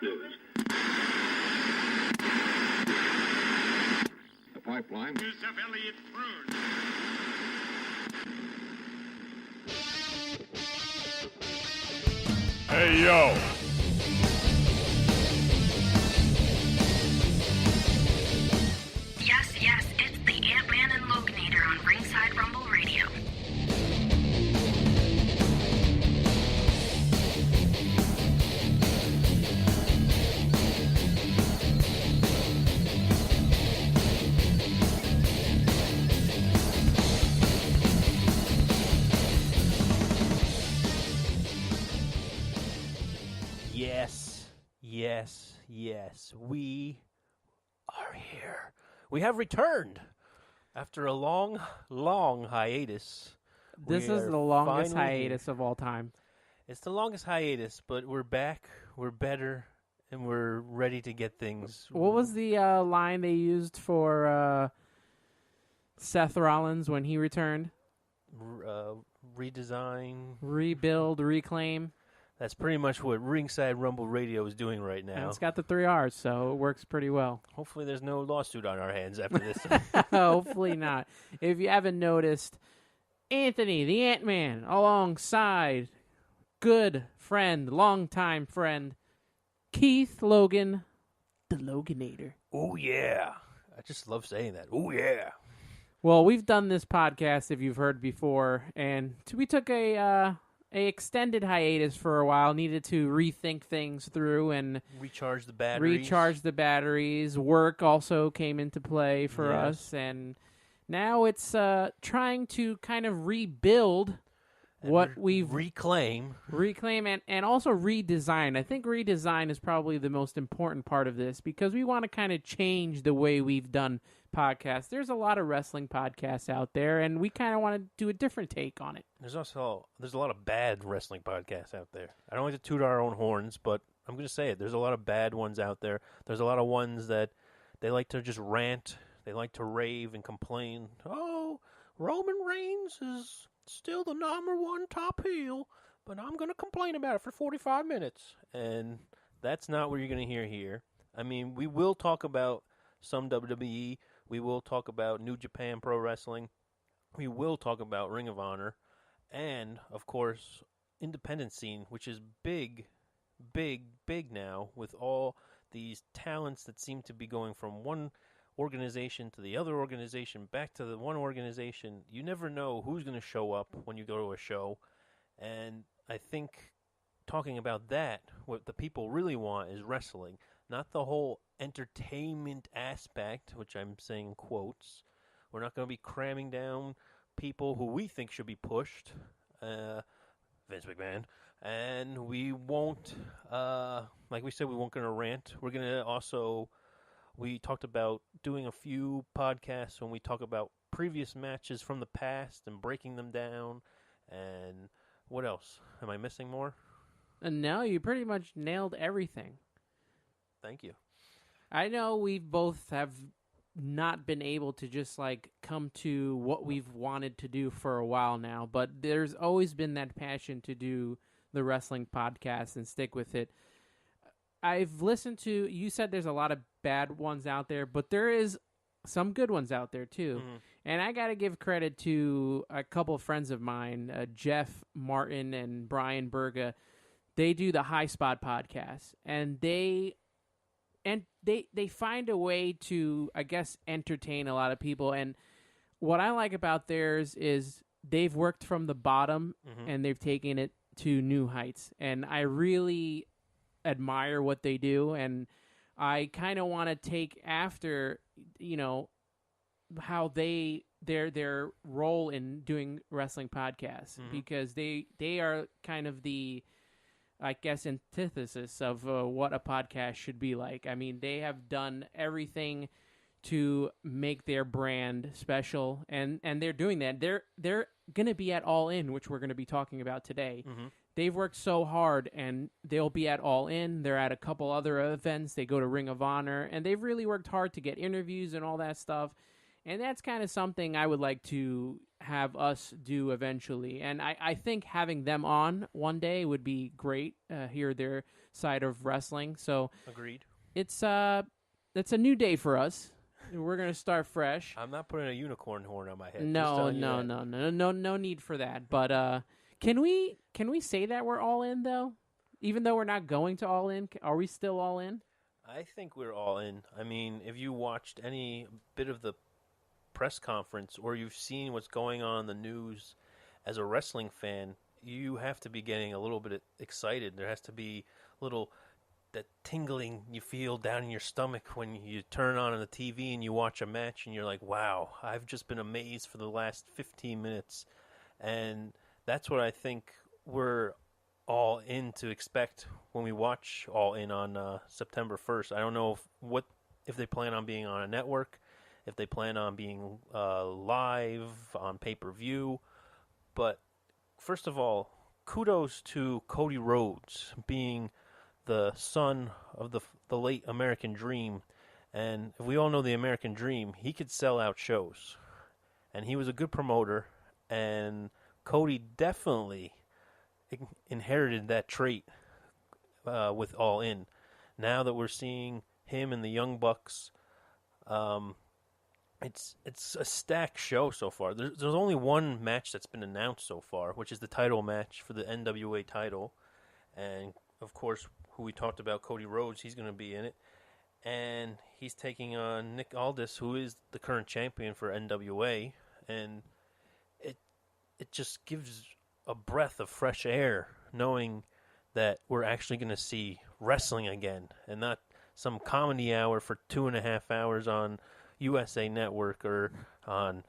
news. The pipeline News of Elliot Bruce. Hey, yo. Yes, it's the Ant-Man and Loganator on Ringside Rumble Radio. Yes, we are here. We have returned after a long hiatus. This is the longest hiatus of all time. It's the longest hiatus, but we're back, we're better, and we're ready to get things. What was the line they used for Seth Rollins when he returned? Redesign. Rebuild, reclaim. That's pretty much what Ringside Rumble Radio is doing right now. And it's got the 3 R's, so it works pretty well. Hopefully there's no lawsuit on our hands after this. Hopefully not. If you haven't noticed, Anthony, the Ant-Man, alongside good friend, longtime friend, Keith Logan, the Loganator. Oh, yeah. I just love saying that. Oh, yeah. Well, we've done this podcast, if you've heard before, and we took a extended hiatus for a while, needed to rethink things through and recharge the batteries. Work also came into play for us, and now it's trying to kind of rebuild and what we've reclaim and also redesign. I think redesign is probably the most important part of this because we want to kind of change the way we've done podcasts. There's a lot of wrestling podcasts out there, and we kind of want to do a different take on it. There's a lot of bad wrestling podcasts out there. I don't like to toot our own horns, but I'm going to say it. There's a lot of bad ones out there. There's a lot of ones that they like to just rant. They like to rave and complain. Oh, Roman Reigns is still the #1 top heel, but I'm going to complain about it for 45 minutes. And that's not what you're going to hear here. I mean, we will talk about some WWE. We will talk about New Japan Pro Wrestling. We will talk about Ring of Honor. And, of course, independent scene, which is big now with all these talents that seem to be going from one organization to the other organization, back to the one organization. You never know who's going to show up when you go to a show. And I think talking about that, what the people really want is wrestling, not the whole entertainment aspect, which I'm saying quotes. We're not going to be cramming down people who we think should be pushed, Vince McMahon, and we won't, like we said, we won't going to rant. We're going to also, we talked about doing a few podcasts when we talk about previous matches from the past and breaking them down, and what else? Am I missing more? No, you pretty much nailed everything. Thank you. I know we both have not been able to just like come to what we've wanted to do for a while now, but there's always been that passion to do the wrestling podcast and stick with it. I've listened to, you said there's a lot of bad ones out there, but there is some good ones out there too. Mm-hmm. And I got to give credit to a couple of friends of mine, Jeff Martin and Brian Berga. They do the High Spot podcast, and they find a way to, I guess, entertain a lot of people. And what I like about theirs is they've worked from the bottom, mm-hmm. and they've taken it to new heights. And I really admire what they do, and I kind of want to take after, you know, how their role in doing wrestling podcasts, mm-hmm. because they are kind of the, I guess, antithesis of what a podcast should be like. I mean, they have done everything to make their brand special, and they're doing that. They're going to be at All In, which we're going to be talking about today. Mm-hmm. They've worked so hard, and they'll be at All In. They're at a couple other events. They go to Ring of Honor, and they've really worked hard to get interviews and all that stuff. And that's kind of something I would like to have us do eventually. And I think having them on one day would be great, hear their side of wrestling. So Agreed. it's a new day for us. We're going to start fresh. I'm not putting a unicorn horn on my head. No need for that. But can we say that we're all in, though? Even though we're not going to all in, are we still all in? I think we're all in. I mean, if you watched any bit of the press conference or you've seen what's going on in the news as a wrestling fan, you have to be getting a little bit excited. There has to be that tingling you feel down in your stomach when you turn on the TV and you watch a match and you're like, wow, I've just been amazed for the last 15 minutes. And that's what I think we're all in to expect when we watch All In on September 1st. I don't know if they plan on being on a network, if they plan on being live on pay-per-view. But first of all, kudos to Cody Rhodes being the son of the late American Dream. And if we all know the American Dream, he could sell out shows. And he was a good promoter, and Cody definitely inherited that trait with All In. Now that we're seeing him and the Young Bucks, it's a stacked show so far. There's only one match that's been announced so far, which is the title match for the NWA title. And, of course, who we talked about, Cody Rhodes, he's going to be in it. And he's taking on Nick Aldis, who is the current champion for NWA. And it just gives a breath of fresh air knowing that we're actually going to see wrestling again and not some comedy hour for 2.5 hours on USA Network or on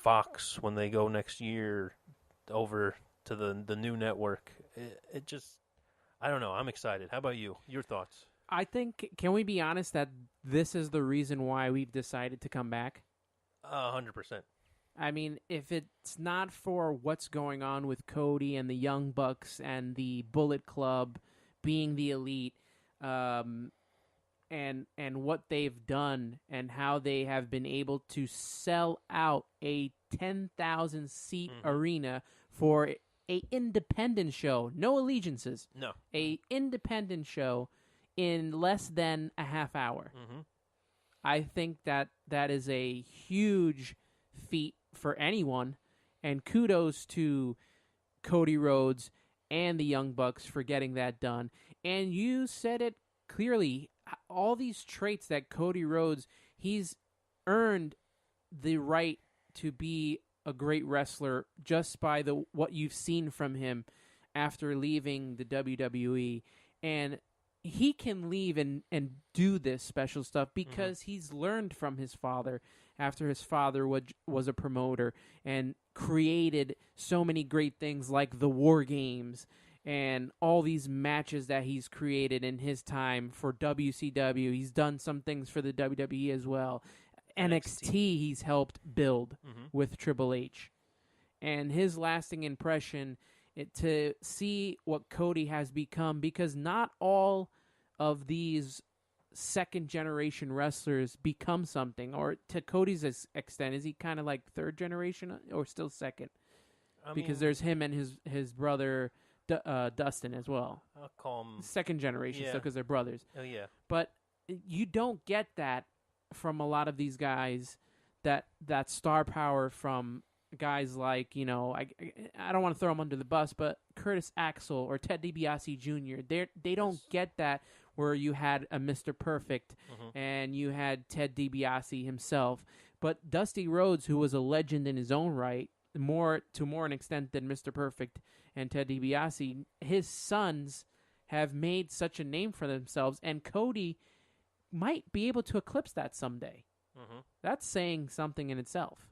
Fox when they go next year over to the new network. It just, I don't know. I'm excited. How about you? Your thoughts? I think, can we be honest that this is the reason why we've decided to come back? 100%. I mean, if it's not for what's going on with Cody and the Young Bucks and the Bullet Club being the elite, and what they've done and how they have been able to sell out a 10,000 seat arena for a independent show, no allegiances, a independent show in less than a half hour. I think that is a huge feat for anyone, and kudos to Cody Rhodes and the Young Bucks for getting that done. And you said it clearly, all these traits that Cody Rhodes, he's earned the right to be a great wrestler just by what you've seen from him after leaving the WWE. And he can leave and do this special stuff because he's learned from his father after his father was a promoter and created so many great things like the War Games and all these matches that he's created in his time for WCW. He's done some things for the WWE as well. NXT he's helped build with Triple H. And his lasting impression, to see what Cody has become, because not all of these second-generation wrestlers become something, or to Cody's extent, is he kind of like third generation or still second? Because there's him and his brother Dustin as well. I'll call him second generation, so because they're brothers. Oh yeah, but you don't get that from a lot of these guys. That star power from guys like, I don't want to throw them under the bus, but Curtis Axel or Ted DiBiase Jr. They don't get that, where you had a Mr. Perfect and you had Ted DiBiase himself. But Dusty Rhodes, who was a legend in his own right, more an extent than Mr. Perfect and Ted DiBiase, his sons have made such a name for themselves, and Cody might be able to eclipse that someday. That's saying something in itself.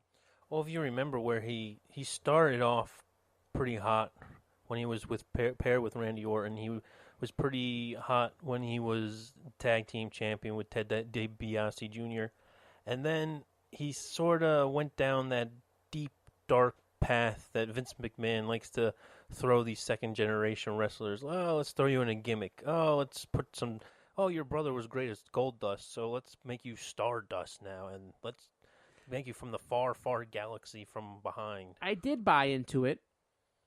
Well, if you remember where he started off pretty hot when he was paired with Randy Orton. He was pretty hot when he was tag team champion with Ted DiBiase Jr. And then he sort of went down that deep, dark path that Vince McMahon likes to throw these second-generation wrestlers. Oh, let's throw you in a gimmick. Oh, let's put some... Oh, your brother was great as Goldust, so let's make you Stardust now, and make you from the far, far galaxy from behind. I did buy into it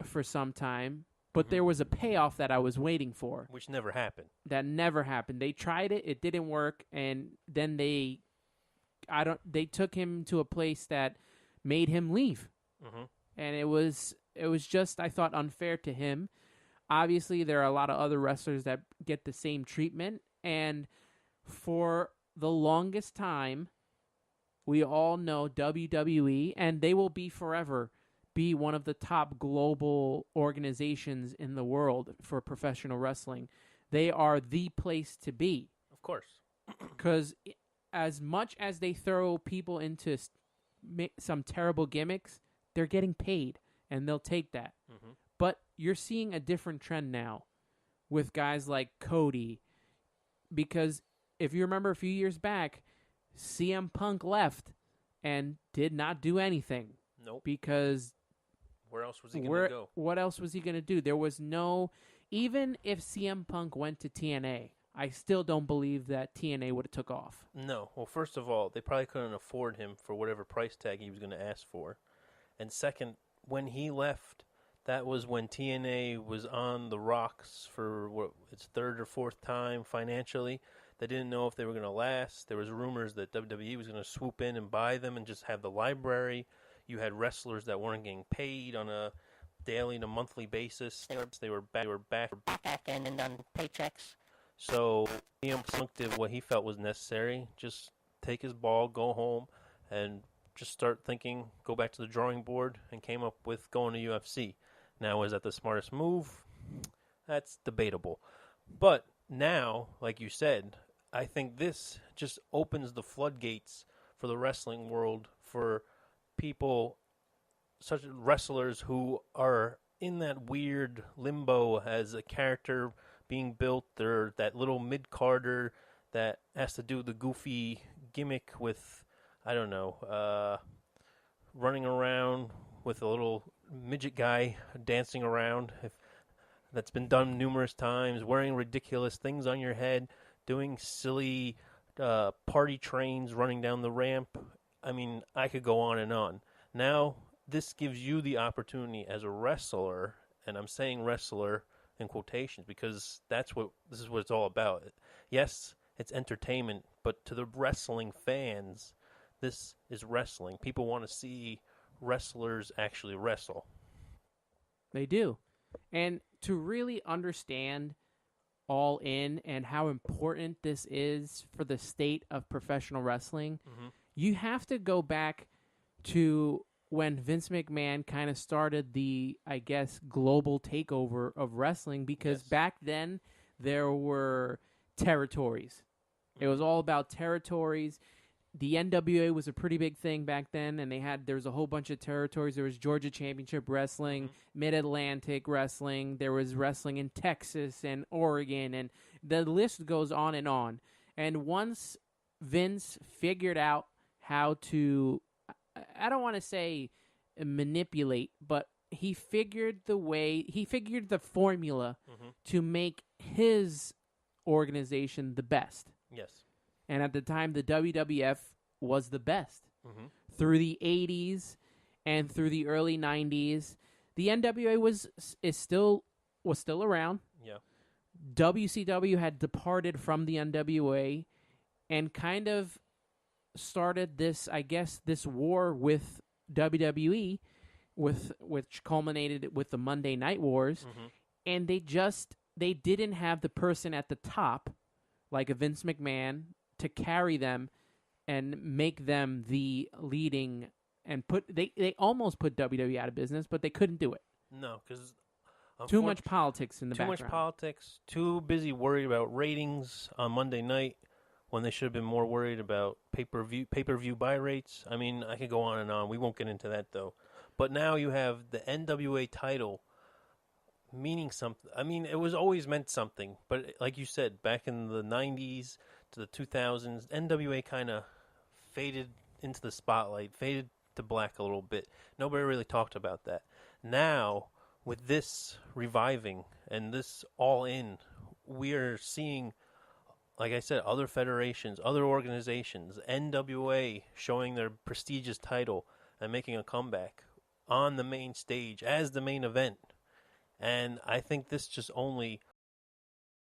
for some time, but there was a payoff that I was waiting for. Which never happened. That never happened. They tried it, it didn't work, and then they took him to a place that made him leave. And it was just, I thought, unfair to him. Obviously, there are a lot of other wrestlers that get the same treatment, and for the longest time, we all know WWE, and they will be forever, be one of the top global organizations in the world for professional wrestling. They are the place to be. Of course. Because as much as they throw people into some terrible gimmicks, they're getting paid, and they'll take that. But you're seeing a different trend now with guys like Cody, because if you remember a few years back, CM Punk left and did not do anything. Nope. Because where else was he going to go? What else was he going to do? There was no... Even if CM Punk went to TNA, I still don't believe that TNA would have took off. No. Well, first of all, they probably couldn't afford him for whatever price tag he was going to ask for. And second, when he left, that was when TNA was on the rocks for its third or fourth time financially. They didn't know if they were going to last. There was rumors that WWE was going to swoop in and buy them and just have the library. You had wrestlers that weren't getting paid on a daily to monthly basis. They were back and on paychecks. So CM Punk did what he felt was necessary. Just take his ball, go home, and just start thinking, go back to the drawing board, and came up with going to UFC. Now, is that the smartest move? That's debatable. But now, like you said, I think this just opens the floodgates for the wrestling world, for people, such wrestlers who are in that weird limbo as a character being built. They're that little mid-carder that has to do the goofy gimmick with, I don't know, running around with a little midget guy dancing around. That's been done numerous times, wearing ridiculous things on your head, doing silly party trains running down the ramp. I mean, I could go on and on. Now, this gives you the opportunity as a wrestler, and I'm saying wrestler in quotations because this is what it's all about. Yes, it's entertainment, but to the wrestling fans, this is wrestling. People want to see wrestlers actually wrestle. They do. And to really understand All In and how important this is for the state of professional wrestling, you have to go back to when Vince McMahon kind of started the, I guess, global takeover of wrestling, because back then there were territories. It was all about territories. The NWA was a pretty big thing back then, and there was a whole bunch of territories. There was Georgia Championship Wrestling, Mid-Atlantic Wrestling. There was wrestling in Texas and Oregon, and the list goes on and on. And once Vince figured out how to, I don't want to say manipulate, but he figured the formula to make his organization the best. Yes. And at the time, the WWF was the best. Through the 80s and through the early 90s, the NWA was still around. Yeah. WCW had departed from the NWA and kind of started this, I guess, this war with WWE, which culminated with the Monday Night Wars. And they didn't have the person at the top, like a Vince McMahon, to carry them and make them the leading, and they almost put WWE out of business, but they couldn't do it. No, because too much politics in the background. Too much politics. Too busy worried about ratings on Monday night when they should have been more worried about pay-per-view buy rates. I mean, I could go on and on. We won't get into that though. But now you have the NWA title meaning something. I mean, it was always meant something, but like you said, back in the 90s to the 2000s, NWA kind of faded into the spotlight, faded to black a little bit. Nobody really talked about that. Now, with this reviving and this All In, we are seeing like I said, other federations, other organizations, NWA showing their prestigious title and making a comeback on the main stage as the main event. And I think this just only